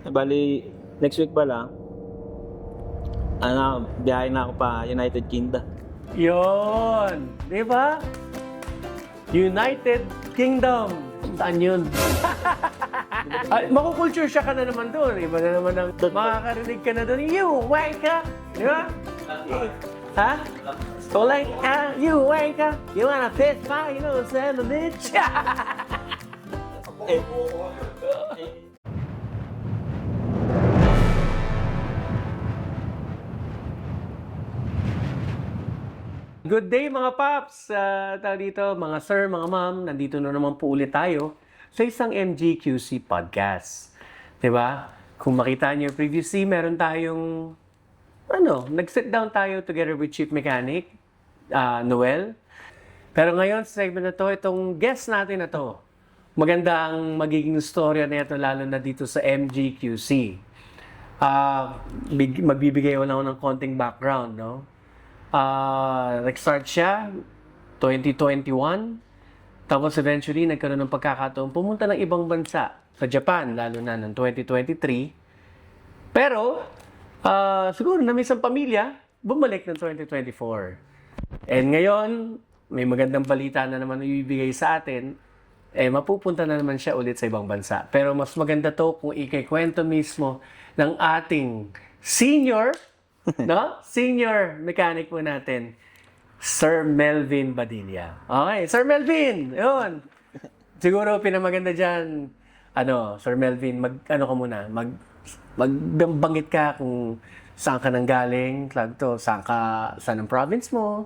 Bali, next week pala, biyahe na ako pa United Kingdom. Yun! Di ba? United Kingdom. Saan yun? Ay, makukulture shock ka na naman doon. Iba na naman ang makakarinig ka na doon. You, wanka! Di ba? Ha? So like, you, wanka! You wanna fist fight? You know, send a bitch! Good day mga paps! Tawag dito, mga sir, mga ma'am, nandito na naman po ulit tayo sa isang MGQC podcast. 'Di ba? Kung makita niyo previously, meron tayong nag-sit down tayo together with Chief Mechanic, Noel. Pero ngayon sa segment na to, itong guest natin na to, maganda ang magiging storya na ito lalo na dito sa MGQC. Magbibigay ko lang ako ng konting background, no? Nag-start siya 2021. Tapos eventually nagkaroon ng pagkakataon pumunta ng ibang bansa sa Japan lalo na ng 2023. Pero siguro na isang pamilya bumalik ng 2024. And ngayon may magandang balita na naman ibibigay sa atin. Mapupunta na naman siya ulit sa ibang bansa. Pero mas maganda to kung ikikwento mismo ng ating senior mechanic po natin, Sir Melvin Badilla. Okay, Sir Melvin, yun. Siguro pinamaganda dyan, Sir Melvin, magbanggit ka kung saan ka nanggaling, saan ang province mo.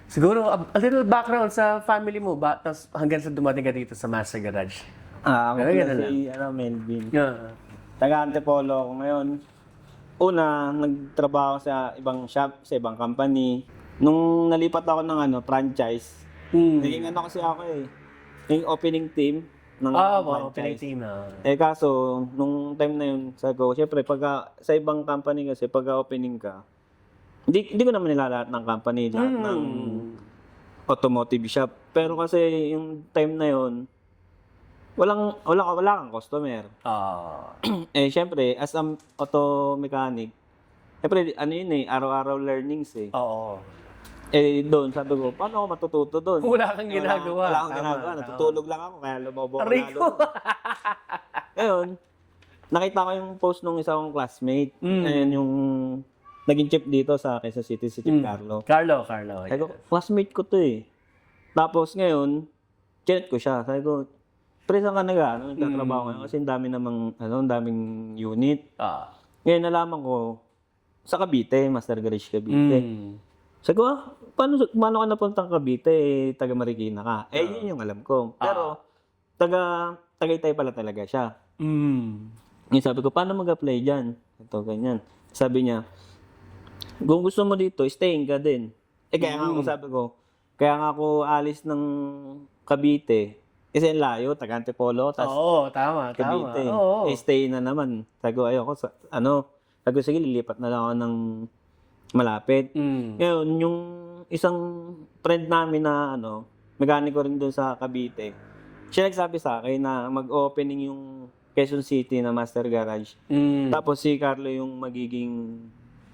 Siguro, a little background sa family mo, tapos hanggang sa dumating ka dito sa Master Garage. Ako pala si Melvin. Yeah. Taga Antipolo ako ngayon. Una, nagtrabaho sa ibang shop, sa ibang company. Nung nalipat ako ng franchise, naging kasi ako yung opening team ng opening franchise. team. Kaso, nung time na yun, sabi ko, syempre, sa ibang company kasi, pagka-opening ka, hindi ko naman nilalahat ng company, lahat ng automotive shop. Pero kasi, yung time na yun, wala kang customer. Syempre, as an auto mechanic, syempre, araw-araw learnings Oo. Doon, sabi ko, paano ako matututo doon? Wala kang ginagawa. Wala akong ginagawa. Natutulog lang ako, kaya lumobo ako lalo. Ngayon, nakita ko yung post nung isa kong classmate. Ayun yung naging chip dito sa Quezon City, si Chip Carlo. Carlo. Sabi ko, classmate ko to Tapos ngayon, chinat ko siya. Sabi ko, pre, saan ka nagtatrabaho ngayon? Kasi ang daming unit. Ngayon nalaman ko, sa Cavite, Master Garage Cavite. Sabi ko, paano ka napuntang Cavite? Taga Marikina ka. Yun yung alam ko. Pero, taga Tagaytay pala talaga siya. Ngayon sabi ko, paano mag-apply dyan? Ito, ganyan. Sabi niya, kung gusto mo dito, staying ka din. Kaya nga sabi ko, kaya nga ako alis ng Cavite, kasi layo, taga Antipolo, Oo, tama. Cavite. Oo. Stay na naman. Sabi ko, ayoko, sabi ko, sige, lilipat na lang ako ng malapit. Ngayon, yung isang friend namin na, mekaniko rin doon sa Cavite, siya nagsabi sa akin na mag-opening yung Quezon City na Master Garage. Tapos si Carlo yung magiging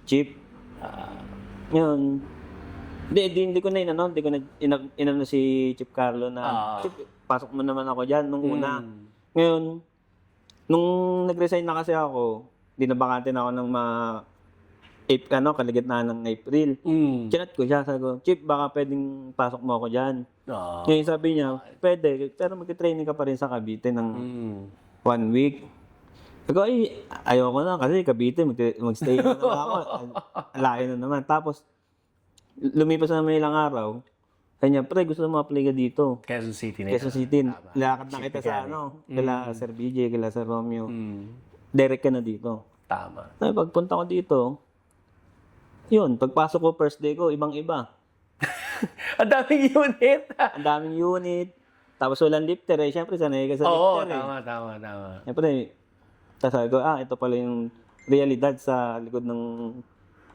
chief. Ngayon, hindi ko inano si Chief Carlo na, Chief, pasok mo naman ako dyan nung una. Ngayon, nung nag-resign na kasi ako, dinabakante na ako ng kaligitnaan ng April. Chinat ko siya, sabi ko, Chief, baka pwedeng pasok mo ako dyan. Ngayon sabi niya, pwede, pero mag-training ka pa rin sa Cavite ng 1 week. Sabi ko, ayoko na kasi Cavite, mag-stay na naman ako. Layo na naman. Tapos, lumipas na may ilang araw, kanya, pre, gusto mo apply ka dito. Quezon City na Quezon City. Lakad na kita sa kila Sir BJ, kila Sir Romeo. Direct ka na dito. Tama. Pagpunta ko dito, yun, pagpasok ko first day ko, ibang-iba. Ang daming unit. Ang daming unit. Tapos walang lifter Siyempre, sanay ka sa lifter tama. Siyempre, sabi ko, ito pala yung realidad sa likod ng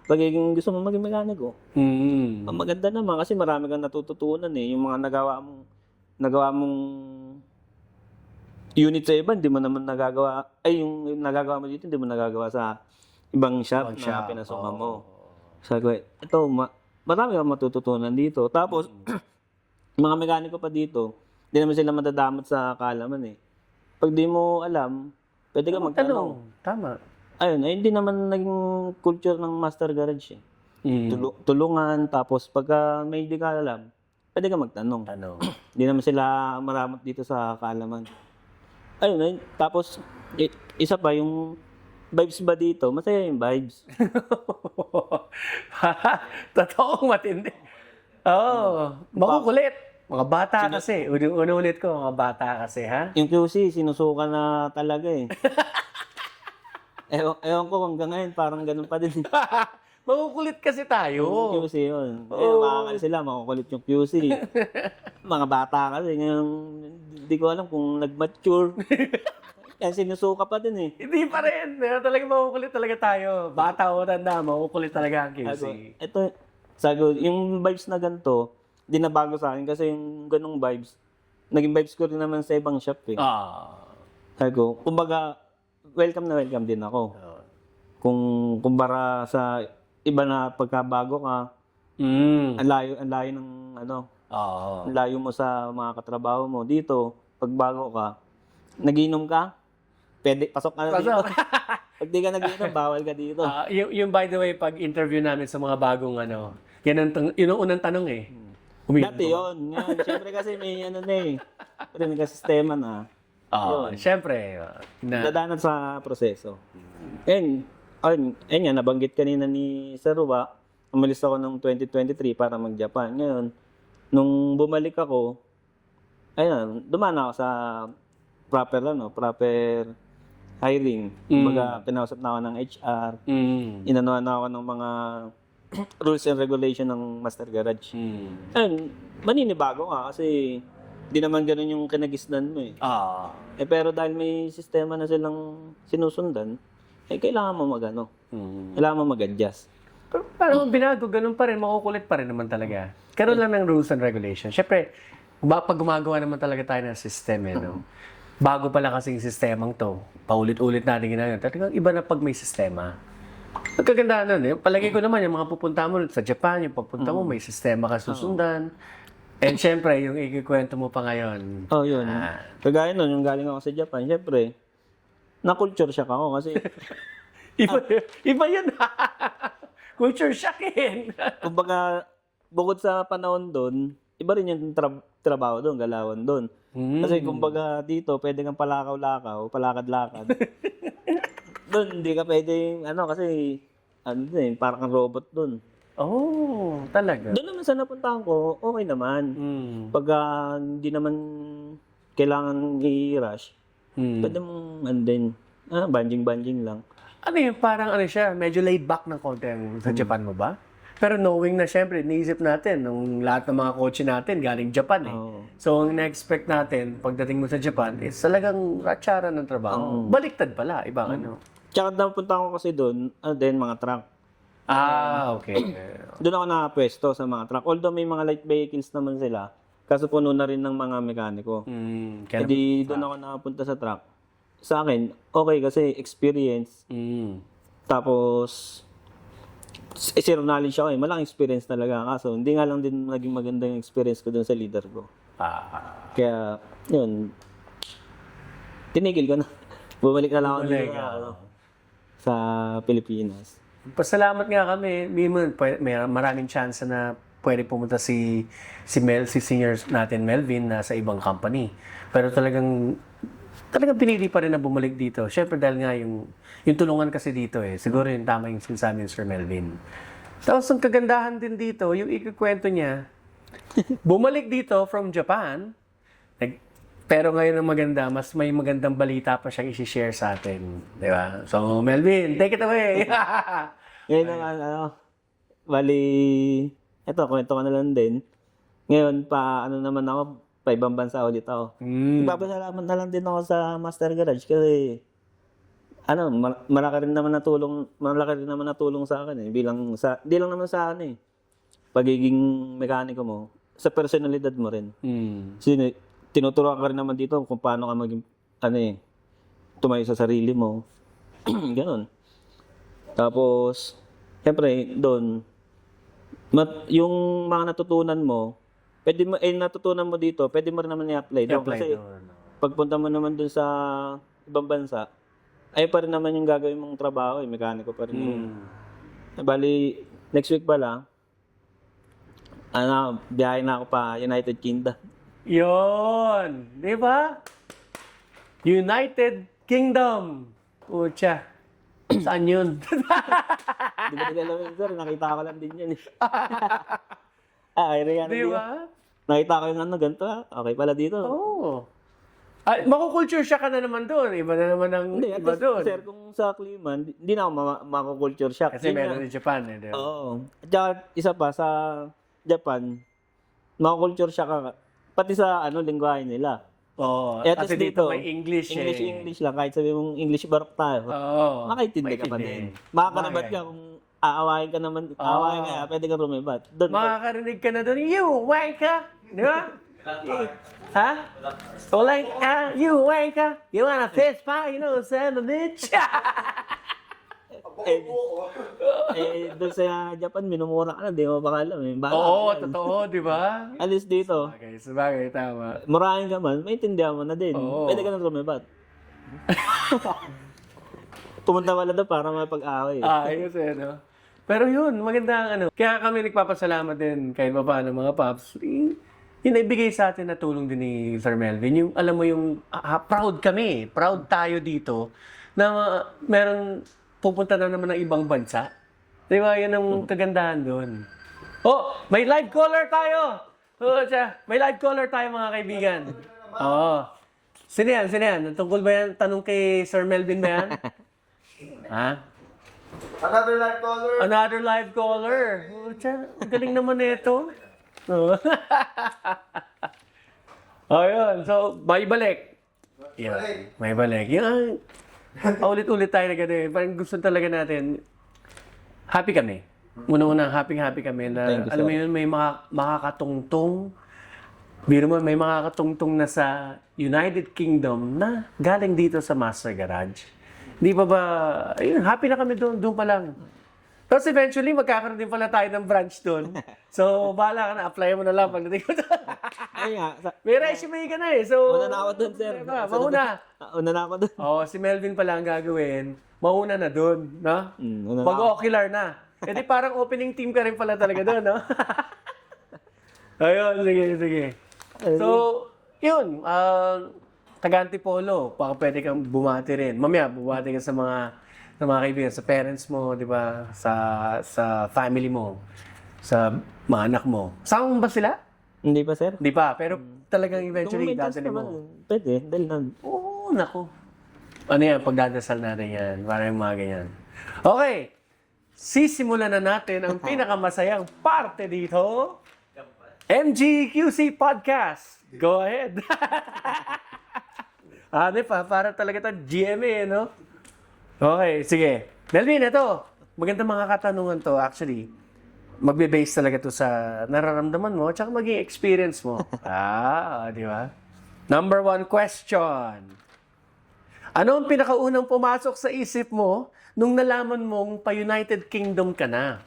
pagiging gusto mo maging mekaniko. Ang maganda naman kasi marami kang natututunan Yung mga nagawa mong unit sa iba, hindi mo naman nagagawa, ay yung nagagawa mo dito, hindi mo nagagawa sa ibang shop na pinasukan mo. Sabi ko, ito, marami kang matututunan dito. Tapos, mga mekaniko pa dito, hindi naman sila madadamot sa kaalaman eh. Pag di mo alam, pwede ka magtanong. Tama. Ayun, ay hindi naman naging culture ng master garage eh. Tulungan, tapos pagka may di ka alam, pwede ka magtanong. Hindi naman sila maramot dito sa kaalaman. Ayun, ay, tapos isa pa yung vibes ba dito, masaya yung vibes. Totoong matindi. Makukulit. Mga bata kasi. Ulit ko, mga bata kasi, ha? Yung QC, sinusuka na talaga eh. Ewan ko hanggang ngayon, parang ganun pa din. Makukulit kasi tayo. Yung QC yun. Makakal sila, makukulit yung QC. Mga bata kasi, ngayon, hindi ko alam kung nag-mature. Kaya sinusuka pa din eh. Hindi pa rin. Talaga makukulit talaga tayo. Bata o tanda, makukulit talaga ang QC. Ito, sago, yung vibes na ganito, di na bago sa akin kasi yung ganong vibes, naging vibes ko rin naman sa ibang shop eh. Sabi ko, kumbaga, welcome na welcome din ako. Kung kumpara sa iba na pagkabago ka, ang layo ng ano, ang layo mo sa mga katrabaho mo. Dito, pag bago ka, nagiinom ka, pwede, pasok ka na dito. Pag di ka nagiinom, bawal ka dito. Yung by the way, pag interview namin sa mga bagong ano, yun ang unang tanong eh. Dati yun. Ngayon, syempre kasi may ano na eh. May sistema na. Syempre. Dadanan sa proseso. Ayun nga, nabanggit kanina ni Sir Ruba, umalis ako ng 2023 para mag-Japan. Ngayon, nung bumalik ako, ayun, dumaan ako sa proper hiring. Kumbaga, pinausap na ako ng HR. Inanuhan na ako ng mga rules and regulation ng Master Garage. Ayun, maninibago ka kasi di naman ganun yung kinagisnan mo eh. Pero dahil may sistema na silang sinusundan, kailangan mo kailangan mo mag-adjust. Pero parang binago, ganun pa rin, makukulit pa rin naman talaga. Karoon lang ng rules and regulation. Siyempre, pag gumagawa naman talaga tayo ng system eh, no? Bago pala kasing sistemang to, paulit-ulit natin ginagawa. Talagang iba na pag may sistema. Nagkaganda nun eh. Palagay ko naman, yung mga pupunta mo sa Japan, yung papunta mo, may sistema ka susundan. And syempre, yung ikikwento mo pa ngayon. Yun. Kagaya nun, yung galing ako sa Japan, syempre, na-culture shock ako kasi... iba yun. Culture shock eh. Kumbaga, bukod sa panahon doon, iba rin yung trabaho doon, galawan doon. Kasi kumbaga dito, pwede kang palakaw-lakaw, palakad-lakad. Doon, hindi ka pwede, kasi, parang kang robot doon. Talaga? Doon naman sa napuntahan ko, okay naman. Pagka hindi naman kailangan i-rush, pwede mong, banjing-banjing lang. Ano yun, parang siya, medyo laid back ng konti sa Japan mo ba? Pero knowing na syempre, naisip natin, nung lahat ng mga kotse natin galing Japan eh. So, ang na-expect natin, pagdating mo sa Japan, is talagang ratsara ng trabaho. Baliktad pala, ibang ano. Tsaka napunta ko kasi doon, mga truck. Okay. Doon ako nakapwesto sa mga truck. Although may mga light vehicles naman sila, kaso puno na rin ng mga mekaniko. Hindi doon ako nakapunta sa truck. Sa akin, okay kasi experience. Tapos, zero knowledge ako eh. Malaking experience talaga. Kaso, hindi nga lang din naging maganda yung experience ko doon sa leader ko. Kaya, yun, tinigil ko na. Bumalik na lang ako dito sa Pilipinas. Pasalamat nga kami. May maraming chance na pwede pumunta si senior natin Melvin na sa ibang company. Pero talagang pinili pa rin na bumalik dito. Siyempre dahil nga yung tulungan kasi dito eh. Siguro yung tama yung sinasabi ni Sir Melvin. Tapos ang kagandahan din dito, yung ikikwento niya, bumalik dito from Japan, pero ngayon ang maganda, mas may magandang balita pa siyang isi-share sa atin. Di ba? So, Melvin, take it away! Ngayon naman, eto, kwento ko na lang din. Ngayon, naman ako, pa ibang bansa ulit ako. Nagpapasalamat na lang din ako sa Master Garage kasi, malaki rin naman natulong sa akin eh. Di lang naman sa akin eh. Pagiging mekaniko mo, sa personalidad mo rin. Tinuturuan ka rin naman dito kung paano ka maging tumayo sa sarili mo. Ganon. Tapos, siyempre, doon, yung mga natutunan mo, natutunan mo dito, pwede mo rin naman i-apply doon. Kasi, pagpunta mo naman doon sa ibang bansa, ay pa rin naman yung gagawin mong trabaho, mekaniko pa rin. Bali, next week pala, biyahe na ako pa United Kingdom. Yun! Di ba? United Kingdom! Pucha. Saan yun? Di ba nila alam yun, sir? Nakita ko lang din yan. Ay, Di ba? Nakita ko yung ganito. Okay pala dito. Oo. Makukulture shock ka na naman doon. Iba na naman ang Hindi, iba doon. sir, kung sa klima, hindi na ako makukulture shock. Kasi meron din Japan eh. Di ba? Oo. At saka, isa pa, sa Japan, makukulture shock ka. Pati sa lingwahe nila. Oo. At Kasi least dito may English eh. English lang. Kahit sabi mong English barok tayo. Oo. Makaintindi ka pa din. Makakanabat ka kung aawahin ka naman. Aawahin ka, pwede ka rumibat. Doon, Makakarinig ka na doon. You wanker! Di ba? Ha? You wanker! You wanna fist fight? You know, son of a bitch! doon sa Japan, minumura ka na. Di mo pa alam. Oo, totoo, di ba? At least dito, Okay, sabagay, tama. murahin ka man, maintindihan mo na din. Oo. Pwede ka na rumibat. Pumunta wala doon para mapag-away. Ayos eh, no? Pero yun, maganda ang Kaya kami nagpapasalamat din kahit pa paano mga paps. Yung naibigay sa atin na tulong din ni Sir Melvin. Yung, alam mo yung, proud kami. Proud tayo dito na meron pupunta na naman ng ibang bansa. Di ba? Yan ang kagandahan doon. Oh, may live caller tayo! Oo, may live caller tayo mga kaibigan. Oo. Sino yan? Sino yan? Tungkol ba yan? Tanong kay Sir Melvin ba yan? Ha? Another live caller. Another live caller. Oh, galing naman nito. Oh. Oh, yun. So, may balik. Yeah, may balik. Yan. Ulit-ulit tayo na gano'n. Parang gusto talaga natin. Happy kami. Una-una, happy kami na, Thank you, alam mo sir. yun, may makakatungtong. Biro mo, may makakatungtong na sa United Kingdom na galing dito sa Master Garage. Di ba ayun, happy na kami doon pa lang. Tapos eventually, magkakaroon din pala tayo ng branch doon. So, bahala ka na, apply mo na lang pagdating ko doon. Ay nga. May resume ka na eh. So, Una na ako doon, sir. Diba? Mauna. Una na ako doon. Oo, si Melvin pala ang gagawin. Mauna na doon, no? Una na Mag-ocular na. E di parang opening team ka rin pala talaga doon, no? Ayun, sige. So, yun. Taga-Antipolo, baka pwede kang bumati rin. Mamaya, bumati ka sa mga kaibigan, sa parents mo, di ba? Sa family mo, sa mga anak mo. Sama mo ba sila? Hindi pa, sir? Di pa, pero talagang eventually Kung may chance dadali mo. naman, pwede. Dahil na. Oo, naku. Ano yan, pagdadasal natin yan. Para yung mga ganyan. Okay. Sisimulan na natin ang pinakamasayang parte dito. MGQC Podcast. Go ahead. Para talaga ito GMA, no? Okay, sige. Melvin, ito. Magandang mga katanungan to, actually. Magbe-base talaga to sa nararamdaman mo at saka maging experience mo. Di ba? Number 1 question. Ano ang pinakaunang pumasok sa isip mo nung nalaman mong pa-United Kingdom ka na?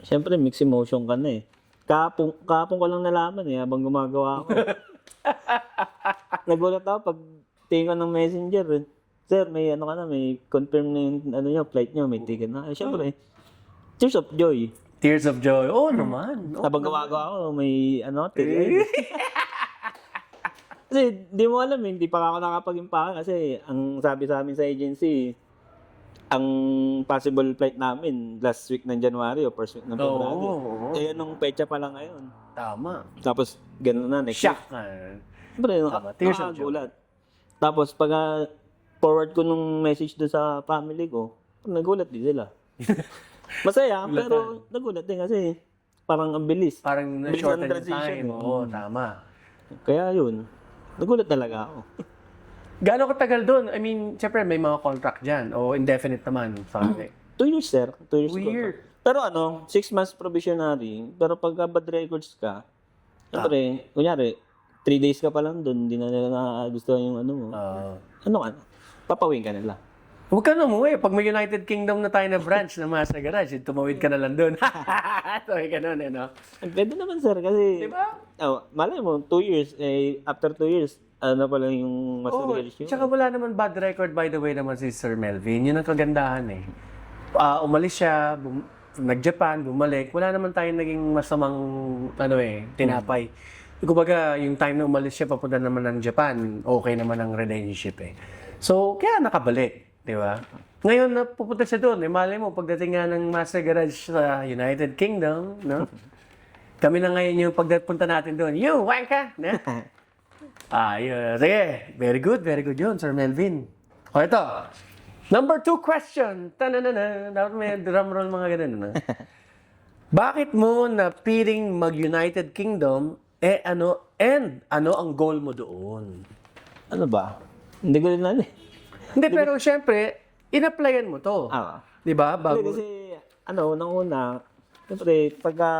Siyempre, mixed emotion ka na eh. Kahapon ko lang nalaman eh, habang gumagawa ako. Nagulat ako pag tingin ko ng messenger eh. Sir, may may confirm na yung flight nyo, may ticket na. Siyempre, tears of joy. Tears of joy. Oo naman. Habang gumagawa ako, may ticket. Kasi di mo alam, hindi pa ako nakapag-impake kasi ang sabi sa amin sa agency, ang possible flight namin last week ng January o first week ng February. Oo. Eh, nung pecha pa lang ngayon. Tama. Tapos, gano'n na, next Shock week. ka. Siyempre, Tears of joy. nakakagulat. Tapos, pag forward ko nung message doon sa family ko, nagulat din sila. Masaya, pero nagulat din kasi parang ang bilis. Parang Bilis na-shorten ang yung transition. time. Oo, tama. Kaya yun, nagulat talaga ako. Gaano katagal doon? I mean, syempre may mga contract dyan. O indefinite naman sa akin. 2 years, sir. 2 years Weird. contract. Pero 6 months probationary. Pero pagka bad records ka, siyempre, kunyari, 3 days ka pa lang doon, hindi na nila gusto yung mo. ano ka na? Papawin ka nila. Huwag ka na umuwi. Pag may United Kingdom na tayo na branch ng Master Garage, tumawid ka na lang doon. Tumawid ka nun, no? Pwede naman, sir, kasi... Diba? Malay mo, 2 years, after 2 years, ano na pala yung Master Oo, Garage yun. tsaka wala naman bad record, by the way, naman si Sir Melvin. Yun ang kagandahan eh. Umalis siya, nag-Japan, bumalik. Wala naman tayong naging masamang, tinapay. Kumbaga, yung time na umalis siya, papunta naman ng Japan, okay naman ang relationship eh. So, kaya nakabalik. Di ba? Ngayon, pupunta siya doon. Malay mo, pagdating nga ng Master Garage sa United Kingdom, no? Kami na ngayon yung pagpunta natin doon. You, wanka! No? Yun. Sige. Very good yun, Sir Melvin. O, ito. Number 2 question. Tananana. Dapat may drum roll mga ganun, no? Bakit mo napiling mag-United Kingdom, ano ang goal mo doon? Ano ba? Hindi ko rin alam eh. Hindi, pero syempre, in-applyan mo to. Di ba? Bago... Kasi, nang una, siyempre, pagka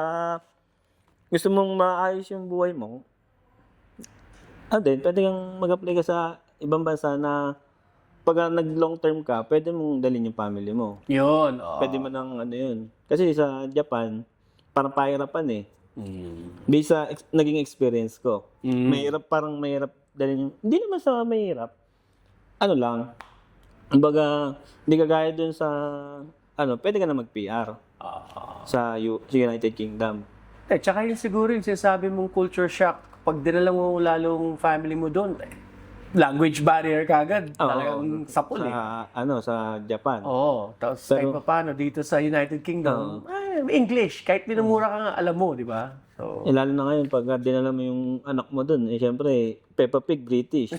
gusto mong maayos yung buhay mo, pwede kang mag-apply ka sa ibang bansa na pagka nag-long term ka, pwede mong dalhin yung family mo. Yun. Pwede mo nang yun. Kasi sa Japan, parang pahirapan eh. Based sa naging experience ko. Parang mahirap dalhin yung... Hindi naman sa mahirap. Kumbaga, hindi kagaya dun sa, pwede ka na mag-PR sa United Kingdom. Tsaka yun siguro yung sinasabi mong culture shock. Pag dinala mo lalong family mo doon, language barrier kagad. Talagang sapul eh. Sa Japan. Oo. Tapos kahit pa paano, dito sa United Kingdom, English. Kahit minumura ka nga, alam mo, di ba? So, Lalo na ngayon, pag dinala mo yung anak mo dun, syempre, Peppa Pig, British.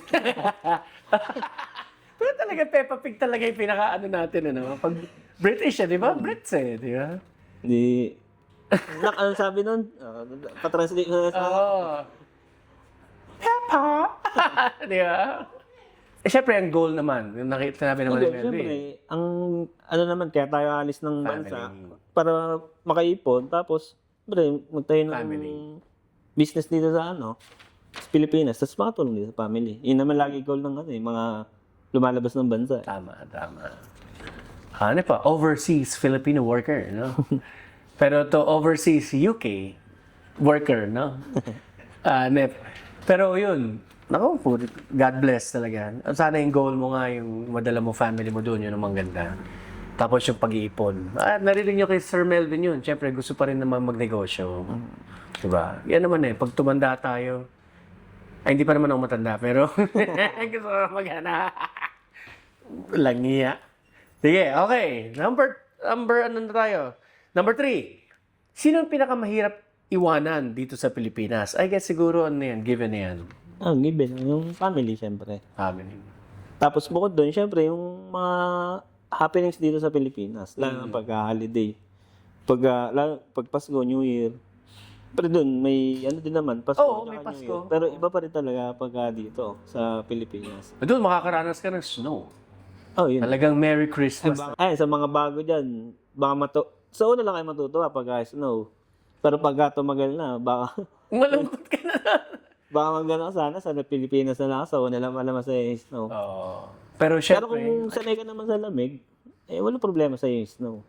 pero talaga Peppa Pig talaga yung natin, Pag British di ba? Brits di ba? Hindi. Ano sabi nun? Patranslate ko sa... Peppa! Di ba? Siyempre, ang goal naman, yung sinabi naman ni Melvin. Siyempre, naman, kaya tayo alis ng bansa para makaipon, tapos, magtayo ng business dito sa sa Pilipinas, tapos makatulong dito sa family. Yun naman lagi goal ng mga lumalabas ng bansa. Tama. Ano pa? Overseas Filipino worker, no? Pero to overseas UK worker, no? Pero yun, God bless talaga. Sana yung goal mo nga, yung madala mo family mo doon, yun ang maganda. Tapos yung pag-iipon. Narinig nyo kay Sir Melvin yun. Siyempre, gusto pa rin naman magnegosyo. Diba? Yan naman pag tumanda tayo, hindi pa naman ako matanda, pero gusto ko mag-ana. Langiya. Sige, okay. Number ano na tayo? Number 3. Sino ang pinakamahirap iwanan dito sa Pilipinas? I guess siguro given na yan. Given. Yung family, siyempre. Family. Tapos bukod doon, siyempre, yung mga happenings dito sa Pilipinas. Lalo na pagka-holiday. Pag Pasko, New Year. Pero doon, may din naman, Pasko. Oo, may Pasko. New Year. Pero iba pa rin talaga pagka dito, sa Pilipinas. Doon, makakaranas ka ng snow. Yun. Talagang Merry Christmas. Sa mga bago dyan, baka sa una lang kayo matutuwa pagka snow. Pero pagka tumagal na, baka... Malungkot ka na. Baka magano sana sa Pilipinas na lang sa una lang malaman sa snow. Pero syempre... Pero kung sanay ka naman sa lamig, walang problema sa snow.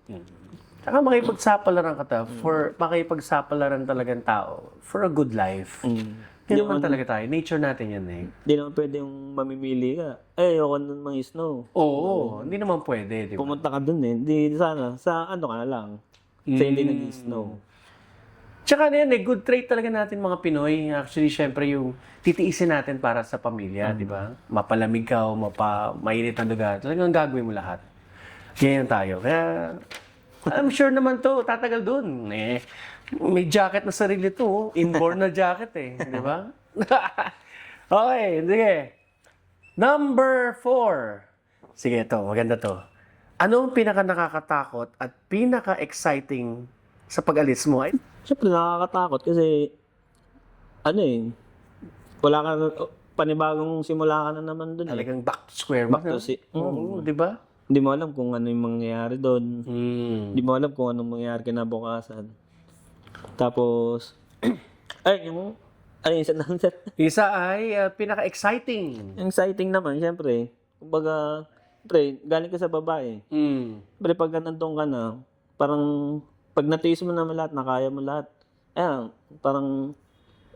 Saka makipagsapalaran ka makipagsapalaran talagang tao for a good life. Yun naman talaga tayo. Nature natin yan Hindi naman pwede yung mamimili ka. Ayoko nun mga snow. Oo, hindi naman pwede. Diba? Pumunta ka dun Hindi sana. Sa ka na lang. Sa hindi nag-snow. Tsaka good trait talaga natin mga Pinoy. Actually, syempre yung titiisin natin para sa pamilya, di ba? Mapalamig ka o mainit ang lugar. Talagang gagawin mo lahat. Ganyan tayo. Kaya, I'm sure naman to, tatagal dun. May jacket na sarili to. Inborn na jacket di ba? Okay, sige. Number 4. Sige, maganda to. Anong pinaka-nakakatakot at pinaka-exciting sa pag-alis mo? Siyempre nakakatakot kasi wala ka panibagong simula ka na naman dun. Talagang back to square one. Oo, di ba? Hindi mo alam kung ano yung mangyayari doon. Hindi mo alam kung anong mangyayari kinabukasan. Tapos, yung isa ay pinaka-exciting. Exciting naman, siyempre. Kumbaga, pre, galing ka sa babae. Pre, pag nandun ka na, parang, pag natiis mo naman lahat, nakaya mo lahat, ayan, parang,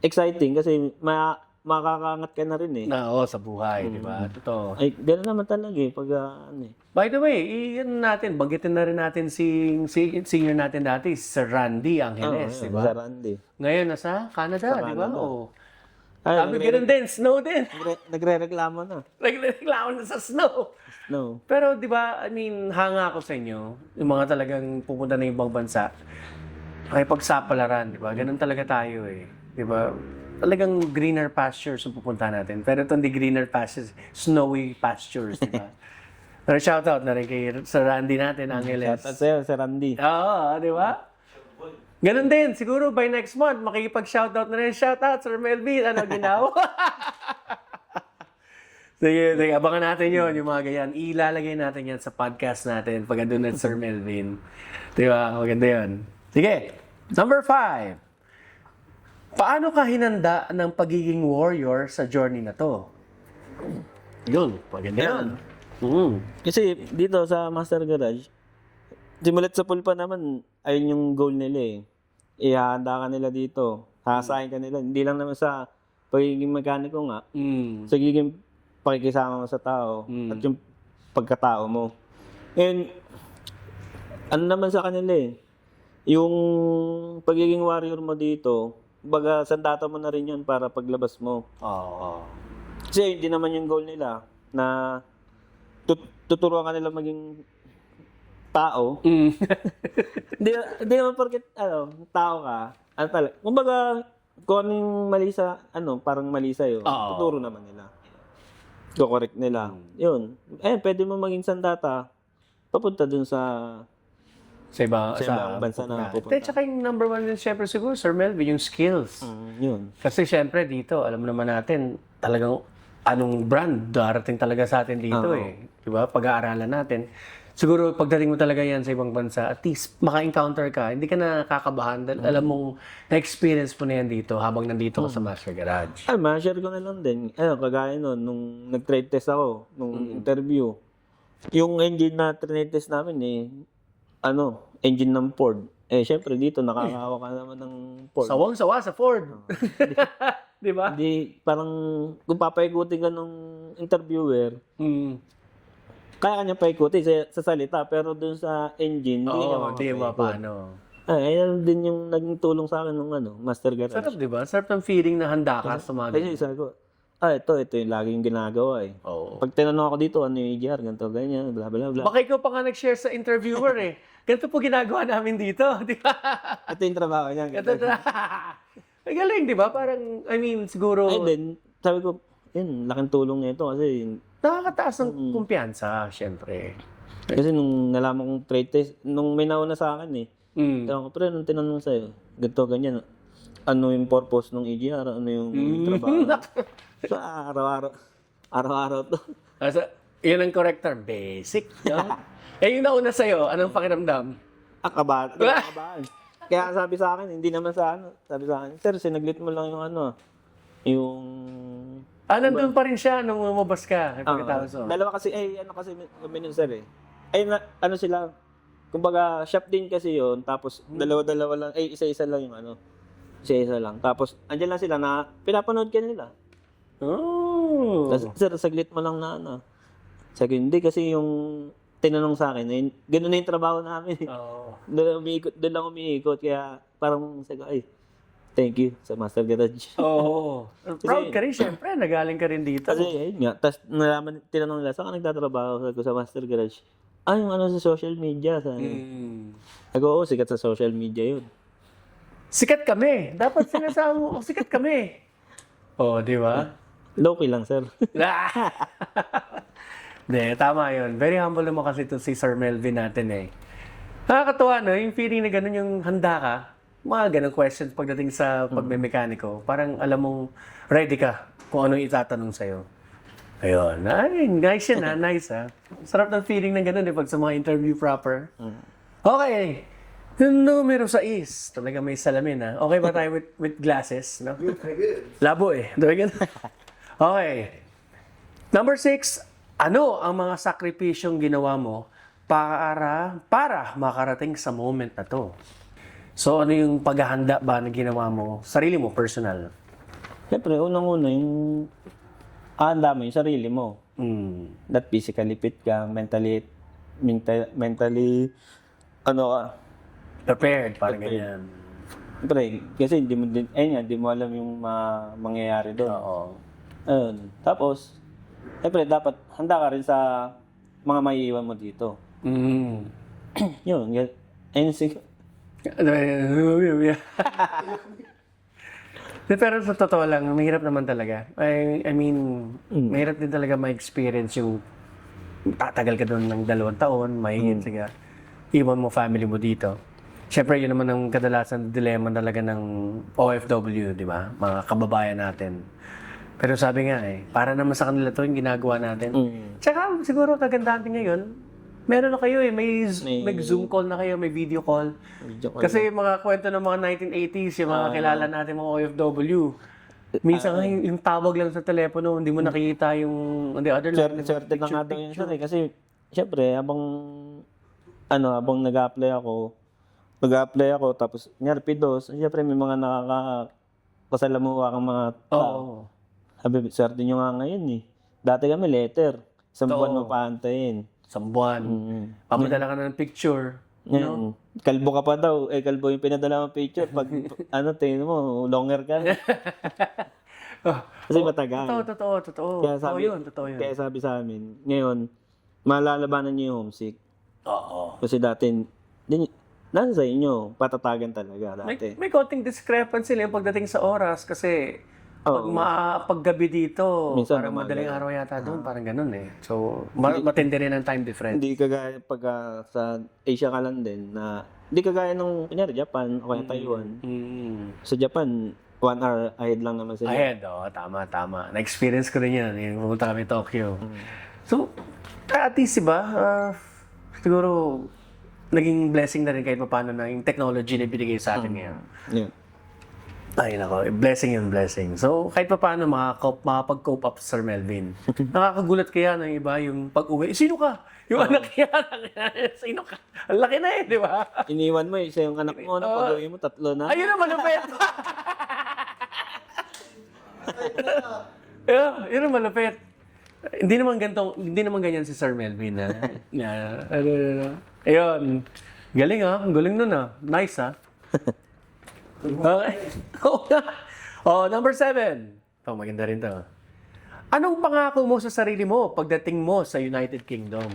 exciting kasi makakaangat ka na rin eh. Oo, sa buhay, di ba? Totoo. Ay, gano'n naman talaga eh, pag ano eh. By the way, banggitin na rin natin si senior natin dati, si Sir Randy Angeles, Oo, di ba? Sa Randy. Ngayon nasa Canada, di ba? Canada. Oo. Ay, Sabi ganun din, snow din. Nagre-reklamo na. Nagreklamo na sa snow. No. Pero di ba, I mean, hanga ako sa inyo, yung mga talagang pupunta na ibang bansa, ay pagsapalaran, di ba? Ganun talaga tayo eh. Di ba? Talagang greener pastures yung pupunta natin. Pero ito hindi greener pastures, snowy pastures, di ba? Pero shoutout na rin kay Sir Randy natin, Angeles. At sa'yo, si Randy. Oo, di ba? Ganun din, siguro by next month, makikipag-shoutout na rin. Shoutout, Sir Melvin, ano ginawa? Sige, abangan natin yun, yung mga ganyan. Ilalagay natin yan sa podcast natin pag andun at Sir Melvin. Di ba? Maganda yun. Sige, number 5. Paano ka hinanda ng pagiging warrior sa journey na to? Yun, maganda yun. Kasi dito sa Master Garage, simulat sa pulpa naman, ayun yung goal nila eh. Ihahanda ka nila dito. Hasahin ka nila. Hindi lang naman sa pagiging mekaniko nga. Sa pagiging pakikisama mo sa tao. At yung pagkatao mo. And, ano naman sa kanila eh. Yung pagiging warrior mo dito, baga sandata mo na rin yun para paglabas mo. Oo. Kasi hindi naman yung goal nila na tuturuan ka nila maging tao. Hindi naman porket tao ka. Ano talaga? Kumbaga, kung anong mali sa, parang mali sa'yo, tuturo naman nila. Correct nila. Yun. Pwede mo maging sandata, papunta dun sa ibang bansa na pupunta. Tsaka yung number 1 din, syempre siguro, Sir Melvin, yung skills. Yun. Kasi syempre dito, alam naman natin, talagang anong brand darating talaga sa atin dito eh. Diba? Pag-aaralan natin. Siguro pagdating mo talaga yan sa ibang bansa, at least maka-encounter ka, hindi ka na kakabahan dahil alam mong na-experience mo na yan dito habang nandito ka sa Master Garage. Ma-share ko na lang din. Kagaya nun, nung nag-trade test ako, nung interview, yung engine na trade test namin engine ng Ford. Syempre dito, nakakawa ka naman ng Ford. Sawang-sawa sa Ford. Di ba? Hindi, parang kung papaikutin ka nung interviewer, kaya kanya paikutin sa salita, pero dun sa engine, hindi niya Hindi mo paano. Ayan din yung naging tulong sa akin nung Master Garage. Sarap, di ba? Sarap ng feeling na handa ka sa mga Kasi sabi ko, ito yung laging ginagawa eh. Oo. Pag tinanong ako dito, ano yung EGR, ganito, ganyan, bla bla bla. Baka ikaw pa nga nag-share sa interviewer eh. Ganito po ginagawa namin dito, di ba? Ito yung trabaho niya. Ganito na. Ay, galing, di ba? Parang, I mean, siguro, And then, sabi ko, yun, laking tulong nito kasi nakakataas ng kumpiyansa, syempre. kasi nung nalaman kong trade test, nung may nauna sa akin eh. Tanong ko, pre, nung tinanong sa'yo, ganito, ganyan, ano yung purpose ng EGR, ano yung trabaho? So, araw-araw to. Yun ang correct term, basic. No? Yung nauna sa'yo, anong pakiramdam? Kabahan. Kaya sabi sa akin, hindi naman sabi sa akin, sir, sinaglit mo lang yung yung... Nandun pa rin siya nung lumabas ka. Pagkatapos. Dalawa kasi, kasi kami nun, sir eh. Sila, kumbaga, shop din kasi yun, tapos dalawa-dalawa lang, isa-isa lang yung isa-isa lang. Tapos, andyan lang sila na, pinapanood ka nila. Sir, saglit mo lang na Sabi, hindi kasi yung tinanong sa akin, gano'n na yung trabaho namin. Doon lang umiikot, kaya parang sabi, thank you sa Master Garage. Proud ka rin, syempre. Nagaling ka rin dito. Kasi, ayun nga. Tapos, tinanong nila, saan ka nagtatrabaho? Sabi ko, sa Master Garage. Yung sa social media. Sabi ko, sikat sa social media yun. Sikat kami. Dapat sinasabi mo, sikat kami. Di ba? Low-key lang, sir. Hindi, tama yun. Very humble naman kasi ito si Sir Melvin natin eh. Nakakatuwa, no? Yung feeling na gano'n yung handa ka, mga ganong questions pagdating sa pagmemekaniko, parang alam mong ready ka kung ano itatanong sa'yo. Ayun. Ay, nice yan ha. Nice ha. Sarap ng feeling ng gano'n pag sa mga interview proper. Okay. Yung numero 6. Talaga may salamin ha. Okay ba tayo with glasses? No? Labo eh. Okay. Number 6. Ano ang mga sakripisyong ginawa mo para makarating sa moment na to? So, ano yung paghahanda ba na ginawa mo? Sarili mo, personal. Siyempre, unang-una, yung ahanda mo yung sarili mo. That physically fit ka, mentally, ano ka, Prepared, parang ganyan. siyempre, kasi hindi mo din, hindi mo alam yung mangyayari doon. Oo. Ayun. Tapos, siyempre, dapat handa ka rin sa mga maiiwan mo dito. Yun, ayun siguro. Pero sa totoo lang, mahirap naman talaga. I mean, mahirap din talaga ma-experience yung tatagal ka doon ng 2 taon, mahigit siya. Iwan mo family mo dito. Siyempre, yun naman ang kadalasan dilemma talaga ng OFW, di ba? Mga kababayan natin. Pero sabi nga para naman sa kanila to yung ginagawa natin. Tsaka siguro kagandahan din ngayon, meron na kayo may Zoom call na kayo, may video call. Kasi yung mga kwento ng mga 1980s, yung mga kilala natin mga OFW, minsan yung tawag lang sa telepono, hindi mo nakikita yung on the other line. Swerte na nga daw yun sir kasi syempre habang nag-apply ako tapos kunyari P2, syempre may mga nakakasalamuha kang mga tao. Sabi, swerte nyo nga ngayon Dati kami letter, isang buwan mo paantayin. Isang buwan. Pamadala ka na ng picture. No? Kalbo ka pa daw. Kalbo yung pinadala mong picture. Pag, tingin mo, longer ka. Kasi matagal. Totoo. Totoo yun. Kaya sabi sa amin, ngayon, malalabanan niyo yung homesick. Oo. Kasi dati, nasa sa inyo, patatagan talaga dati. May konting discrepancy lang pagdating sa oras kasi paggabi dito, Minsan parang madaling araw yata doon, parang ganun So, matindi rin ang time difference. Hindi kagaya pag sa Asia ka lang din, na hindi kagaya nung, kunyari, Japan o kaya Taiwan. Sa Japan, 1 hour ahead lang naman sila. Ahead, tama. Na-experience ko rin yan. Pumunta kami Tokyo. So, at least, diba, siguro, naging blessing na rin kahit paano na yung technology na binigay sa atin ngayon. Yeah. Ay, nako. Blessing yun, blessing. So, kahit pa paano makapag-cope up Sir Melvin. Nakakagulat kaya ng iba yung pag-uwi. Sino ka? Yung anak niya. Sino ka? Ang laki na di ba? Iniwan mo isa yung anak mo, pag-uwi mo, 3 na. Ayun ang malupit. Yun ang malupit. Hindi naman ganyan si Sir Melvin Ayun. Galing Ang galing nun Nice Okay. Number 7. Maganda rin to. Anong pangako mo sa sarili mo pagdating mo sa United Kingdom?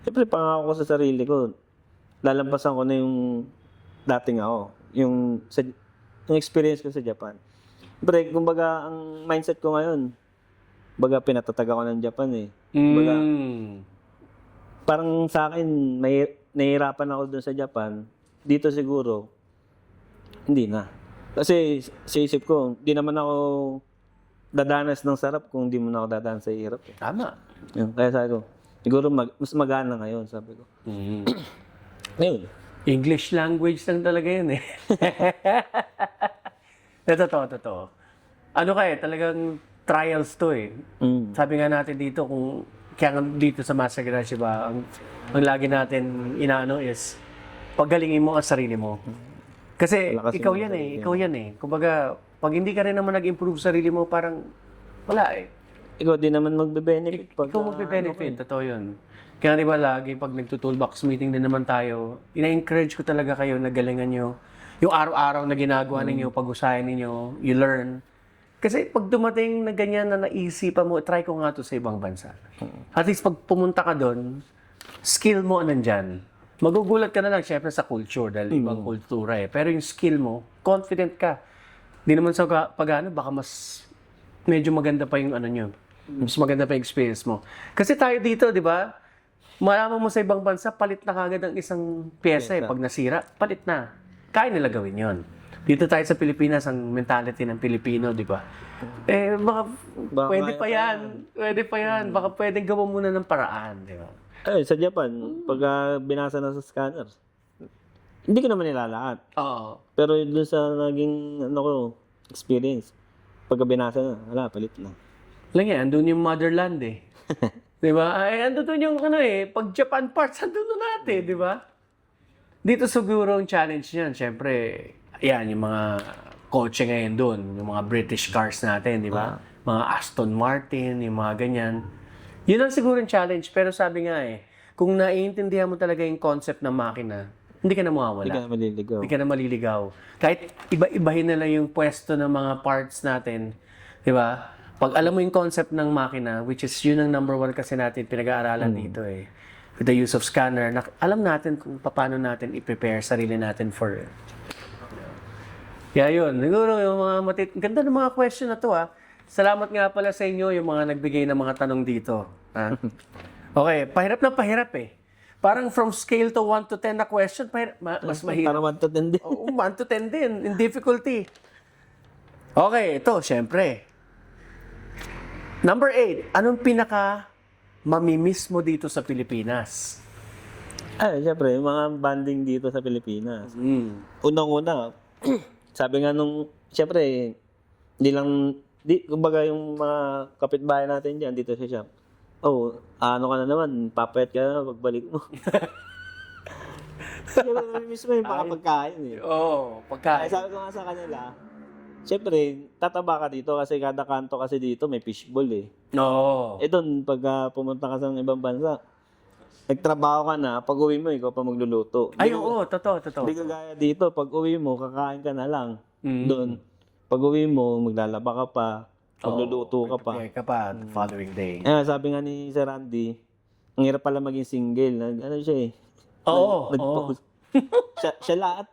Siyempre, pangako ko sa sarili ko, lalampasan ko na yung dating ako. Yung experience ko sa Japan. Siyempre, kumbaga, ang mindset ko ngayon, pinatatag ako ng Japan Kumbaga, parang sa akin, nahihirapan ako doon sa Japan. Dito siguro, hindi na. Kasi sa isip ko, hindi naman ako dadanas ng sarap kung hindi mo na ako dadanas sa hirap. Tama. Yun, kaya sabi ko, siguro mas magana ngayon, sabi ko. Ngayon. English language lang talaga yun Totoo. Ano talagang trials to Sabi nga natin dito, kaya dito sa Master Garage, diba, ang lagi natin inaano is, paggalingin mo ang sarili mo. Kasi ikaw yan Kumbaga, pag hindi ka rin naman nag-improve sarili mo, parang wala Ikaw din naman magbe-benefit. Ikaw magbe-benefit, totoo yun. Kaya diba lagi, pag nagto-toolbox meeting din naman tayo, ina-encourage ko talaga kayo na galingan nyo. Yung araw-araw na ginagawa ninyo, pag-usayan ninyo, you learn. Kasi pag dumating na ganyan na naisipan mo, try ko nga to sa ibang bansa. At least pag pumunta ka doon, skill mo nandyan. Magugulat ka na lang syempre sa culture dahil ibang kultura Pero yung skill mo, confident ka. Di naman sa pag-ano, baka mas medyo maganda pa yung nyo. Mas maganda pa yung experience mo. Kasi tayo dito, di ba? Malaman mo sa ibang bansa, palit na kagad ang isang pyesa Pag nasira, palit na. Kaya nila gawin yon. Dito tayo sa Pilipinas, ang mentality ng Pilipino, di ba? Baka pwede pa yan. Pwede pa yan. Baka pwedeng gawin muna ng paraan, di ba? Sa Japan, pag binasa na sa scanner, hindi ko naman nilalahat. Oo. Pero doon sa naging experience, pag binasa na, palit na. Lang yan, andun yung motherland Di ba? Ay, ando doon yung pag Japan parts, ando doon natin, di ba? Dito siguro ang challenge niyan, syempre, yan, yung mga kotse ngayon doon, yung mga British cars natin, di ba? Mga Aston Martin, yung mga ganyan. Yun ang siguro yung challenge, pero sabi nga kung naiintindihan mo talaga yung concept ng makina, hindi ka na mawawala. Hindi ka maliligaw. Hindi ka na maliligaw. Kahit iba-ibahin na lang yung pwesto ng mga parts natin, di ba? Pag alam mo yung concept ng makina, which is yun ang number one kasi natin pinag-aaralan dito with the use of scanner, alam natin kung paano natin i-prepare sarili natin for it. Kaya yun, siguro yung mga ganda ng mga question na to Salamat nga pala sa inyo yung mga nagbigay ng mga tanong dito. Okay, pahirap na pahirap Parang from scale to 1 to 10 na question, mas mahirap. Para 1 to 10 din. Oo, 1 to 10 din, in difficulty. Okay, ito, syempre. Number 8, anong pinaka mamimiss mo dito sa Pilipinas? Siyempre, yung mga banding dito sa Pilipinas. Unang-una, sabi nga siyempre, kumbaga yung mga kapitbahay natin dyan, dito sa shop, ano ka na naman, papayat ka na pagbalik mo. Siyempre, mismo yung mga pagkain Pagkain. Sabi ko nga sa kanila, siyempre, tataba ka dito kasi kada kanto kasi dito may fishbowl Oo. Doon, pag pumunta ka sa ibang bansa, nagtrabaho ka na, pag uwi mo, ikaw pa magluluto. Ay, oo, totoo. Hindi ka gaya dito, pag uwi mo, kakain ka na lang. Doon, pag uwi mo, maglalaba ka pa, magluluto ka pa. Prepare ka pa the following day. Sabi nga ni Sir Randy, ang hirap pala maging single. Ano siya Oo. Siya lahat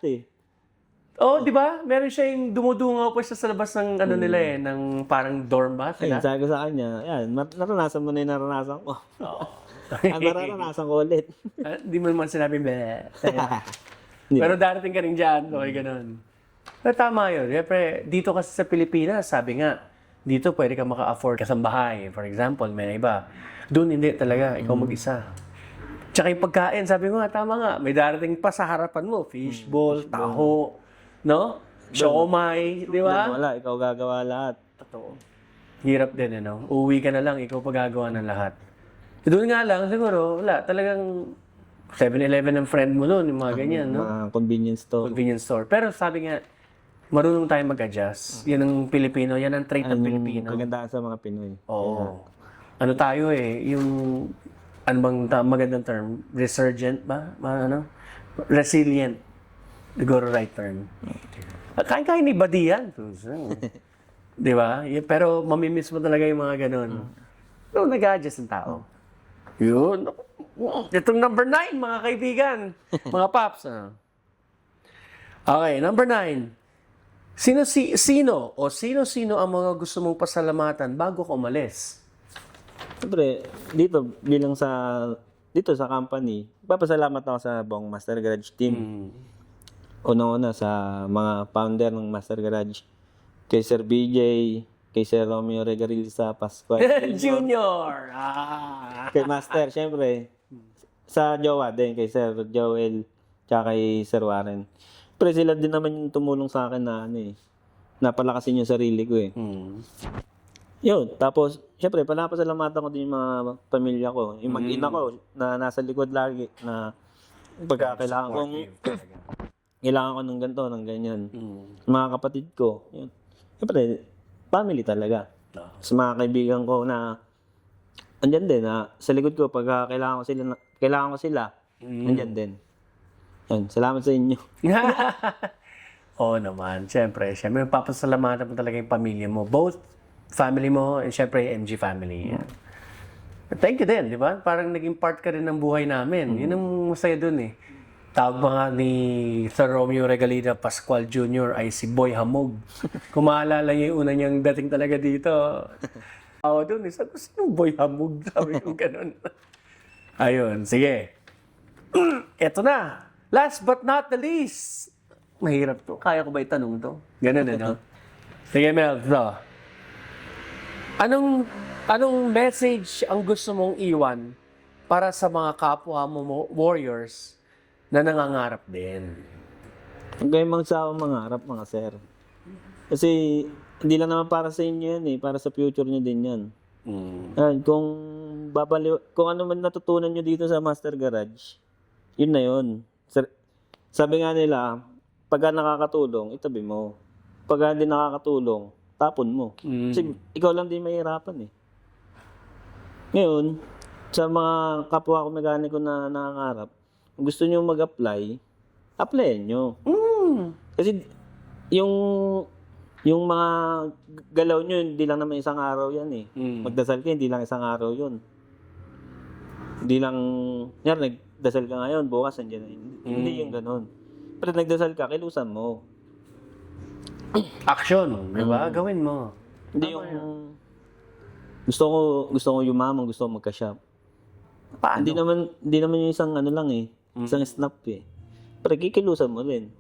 Di ba? Meron siya yung dumudungaw pa siya sa labas ng nila ng parang dorm ba sila? Sabi ko sa kanya, naranasan mo na yung naranasan ko. Naranasan ko ulit. Di mo naman sinabi, bleh. Pero darating ka rin dyan, okay, ganun. Pero tama yun. Siyempre, dito kasi sa Pilipinas, sabi nga, dito pwede ka maka-afford kasambahay. For example, may iba. Doon hindi talaga, ikaw mag-isa. Tsaka yung pagkain, sabi mo nga, tama nga, may darating pa sa harapan mo. Fishball, taho, no? Siomay, di ba? Wala, ikaw gagawa lahat. Totoo. Hirap din, Uwi ka na lang, ikaw pa gagawa ng lahat. Doon nga lang, siguro, wala, talagang 7-Eleven ng friend mo doon, yung mga ganyan, no? Mga convenience store. Convenience store. Pero sabi nga, marunong tayo mag-adjust. Yan ang Pilipino, yan ang trait ng Pilipino. Kagandaan sa mga Pinoy. Oo. Ano tayo yung, ano bang magandang term? Resurgent ba? Resilient. Siguro right term. Kain-kain ni Badian. Di ba? Pero mamimiss mo talaga yung mga ganun. Pero nag-adjust ang tao. Yun. Itong number 9, mga kaibigan. Mga paps. Okay, number 9. Sino ang mga gusto mong pasalamatan bago ka umalis? Siyempre, dito sa company, papasalamat ako sa buong Master Garage team. Una-una sa mga founder ng Master Garage. Kay Sir BJ, kay Sir Romeo Regaril sa Pascual Junior! Kay Master, siyempre. Sa jowa din, kay Sir Joel, tsaka kay Sir Warren. Pero sila din naman yung tumulong sa akin na napalakasin yung sarili ko Yun, tapos, syempre, panapasalamatan ko din yung mga pamilya ko. Yung mag-ina ko, na nasa likod lagi, na pagkakailangan kong, kailangan ko ng ganito, ng ganyan. Mga kapatid ko, yun. Syempre, family talaga. Sa mga kaibigan ko na, andyan din, na sa likod ko, pagka kailangan ko sila, andyan din. Yan, salamat sa inyo. Oo naman, syempre, papasalamatan mo talaga yung pamilya mo. Both family mo and syempre MG family. Thank you din, di ba? Parang naging part ka rin ng buhay namin. Yun ang masaya dun Tawag ba nga ni Sir Romeo Regalida Pascual Jr. ay si Boy Hamog. Kung maalala niyo yung una niyang dating talaga dito. Dun sabi ko, sino Boy Hamog? Sabi ko ganun. Ayun, sige. Eto na. Last but not the least. Mahirap to. Kaya ko ba itanong to? Ganun Sige, Mel, ito. Anong message ang gusto mong iwan para sa mga kapwa mo warriors na nangangarap din? Huwag kayong magsawang mangarap, mga sir. Kasi, hindi lang naman para sa inyo yan para sa future nyo din yan. Yan, kung ano man natutunan nyo dito sa Master Garage, yun na yun. Sabi nga nila, pagka nakakatulong, itabi mo. Pagka hindi nakakatulong, tapon mo. Kasi ikaw lang din mahirapan eh. Ngayon, sa mga kapwa ko mekaniko na nangangarap, kung gusto nyo mag-apply, applyan nyo. Kasi yung mga galaw nyo, hindi lang naman isang araw yan eh. Magdasal ka, hindi lang isang araw yun. Hindi lang, nagdasal ka ngayon, bukas nandiyan na yun. Hindi yung ganun. Pero nagdasal ka, kilusan mo. Action, di ba? Gawin mo. Hindi yung, gusto ko yumaman, gusto ko magka-shop. Paano? Hindi naman yung isang ano lang eh. Isang snap eh. Pero kikilusan mo rin.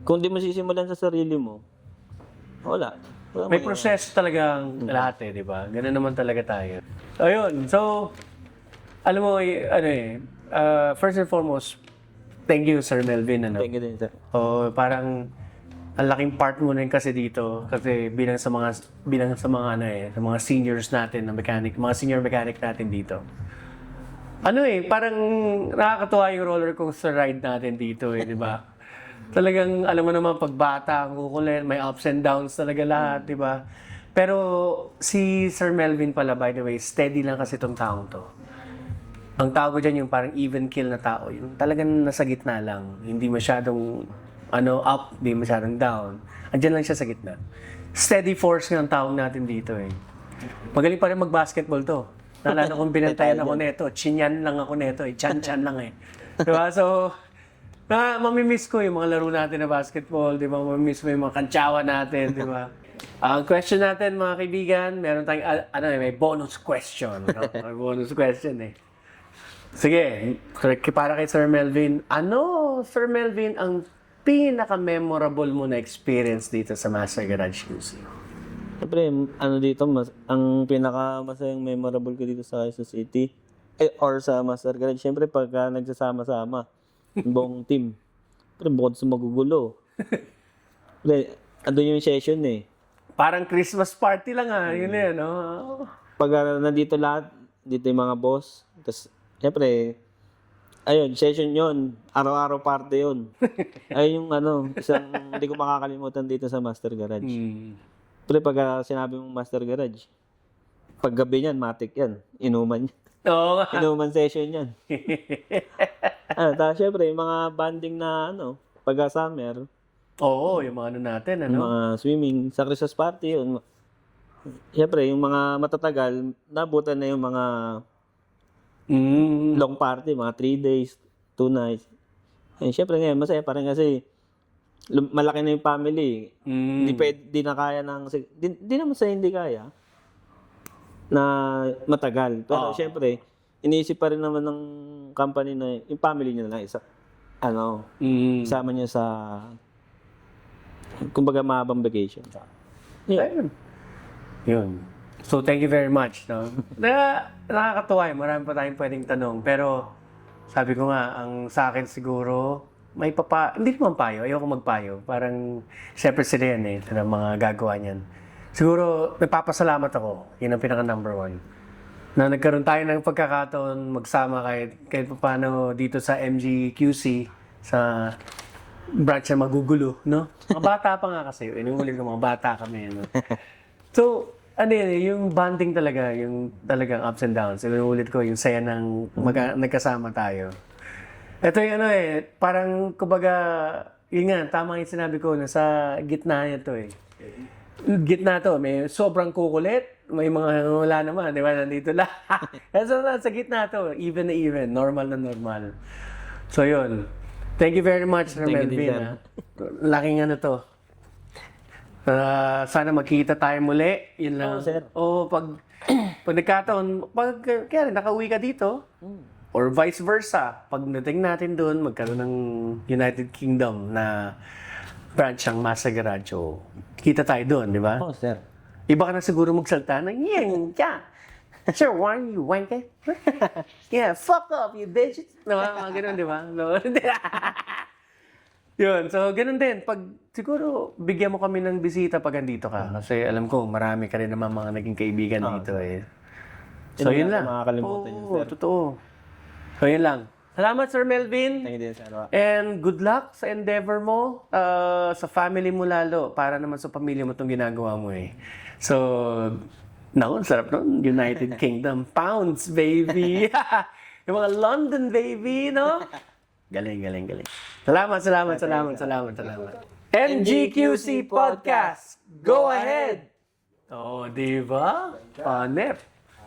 Kung di mo sisimulan sa sarili mo, wala. May proseso talagang lahat eh, di ba? Ganun naman talaga tayo. Ayun, so, alam mo, first and foremost, thank you, Sir Melvin. Ano? Thank you din, sir. Parang, ang laking part mo rin kasi dito, kasi bilang sa mga sa mga seniors natin na mechanic, mga senior mechanic natin dito. Parang nakakatuwa yung roller coaster ride natin dito di ba? Talagang, alam mo naman, pagbata, ang kukulit, may ups and downs talaga lahat, di ba? Pero, si Sir Melvin pala, by the way, steady lang kasi itong taong to. Ang tawag ko dyan yung parang even kill na tao. Yung talagang nasa gitna lang. Hindi masyadong, up, hindi masyadong down. Andiyan lang siya sa gitna. Steady force ng taong natin dito Magaling pa rin mag-basketball to. Naalala kong binantayan ako neto. Chinyan lang ako neto Chan-chan lang Diba? So, mamimiss ko yung mga laro natin na basketball, di ba? Mamimiss mo yung mga kantsawa natin, di ba? Ang question natin, mga kaibigan, meron tayong, may bonus question. No? May bonus question Sige, para kay Sir Melvin, Sir Melvin, ang pinaka-memorable mo na experience dito sa Master Garage QC? Siyempre, dito, ang pinaka-masayang memorable ko dito sa Quezon City, or sa Master Garage, siyempre pagka nagsasama-sama, yung buong team. Pero bukod sa magugulo. Andun yung session Parang Christmas party lang yun Pag nandito lahat, dito yung mga boss. Tapos, siyempre, session yun. Araw-araw party yun. Ayun yung isang hindi ko makakalimutan dito sa Master Garage. Pero pag sinabi mong Master Garage, pag gabi niyan, matik yan. Inuman yan. Oo nga. Inuman session yan. Tapos syempre, yung mga banding na pagka summer. Oo, yung mga natin, Yung mga swimming, sa Christmas party, yun. Syempre, yung mga matatagal, nabutan na yung mga long party, mga 3 days, 2 nights. Syempre ngayon, masaya pa rin kasi malaki na yung family. Di na kaya di naman sa hindi kaya na matagal. Pero syempre, iniisip pa rin naman ng company na yung family niya na lang isama niya sa kumbaga mahabang vacation. Yeah. Yun. So, thank you very much. Nakakatuwa marami pa tayong pwedeng tanong. Pero, sabi ko nga, ang sa akin siguro, hindi naman payo. Ayoko magpayo. Parang, syempre sila yan sa mga gagawa niyan. Siguro, nagpapasalamat ako. Yun ang pinaka-number 1. Na nagkaroon tayo ng pagkakataon magsama kahit paano dito sa MGQC, sa branch na magugulo, no? Mga bata pa nga kasi. Inuulit ko, mga bata kami, So, yung bonding talaga, yung talagang ups and downs. Inuulit ko, yung saya ng nagkasama tayo. Ito yung parang, kumbaga, yun nga, tama yung sinabi ko, nasa gitna niya to Gitna to, may sobrang kukulit, may mga wala naman, di ba? Nandito lang. So, sa gitna to, even na even, normal na normal. So, yun. Thank you very much, Sir Melvin. Laking to. Sana magkita tayo muli. Yun lang. Sir. Pag nagkataon, kaya nakauwi ka dito, or vice versa, pag nating natin doon, magkaroon ng United Kingdom na branch ang Master Garage. Kita tayo doon, di ba? Sir. Iba ka na siguro magsalta ng, sure, you wanker? Yeah, fuck off, you bitches. No, mga ganun, di ba? No. Yun, so ganun din. Pag siguro bigyan mo kami ng bisita pag andito ka. Kasi alam ko, marami ka rin naman mga naging kaibigan dito eh. So Yun yun lang, lang. makakalimutan yun, Oo, totoo. So yun lang. Salamat, Sir Melvin. Thank you din, sir. And good luck sa endeavor mo, sa family mo lalo, para naman sa pamilya mo itong ginagawa mo eh. So, naku, sarap nun. United Kingdom. Pounds, baby. Yung mga London, baby, no? Galing. Salamat. MGQC Podcast. Go ahead! Oh, di ba? Panep.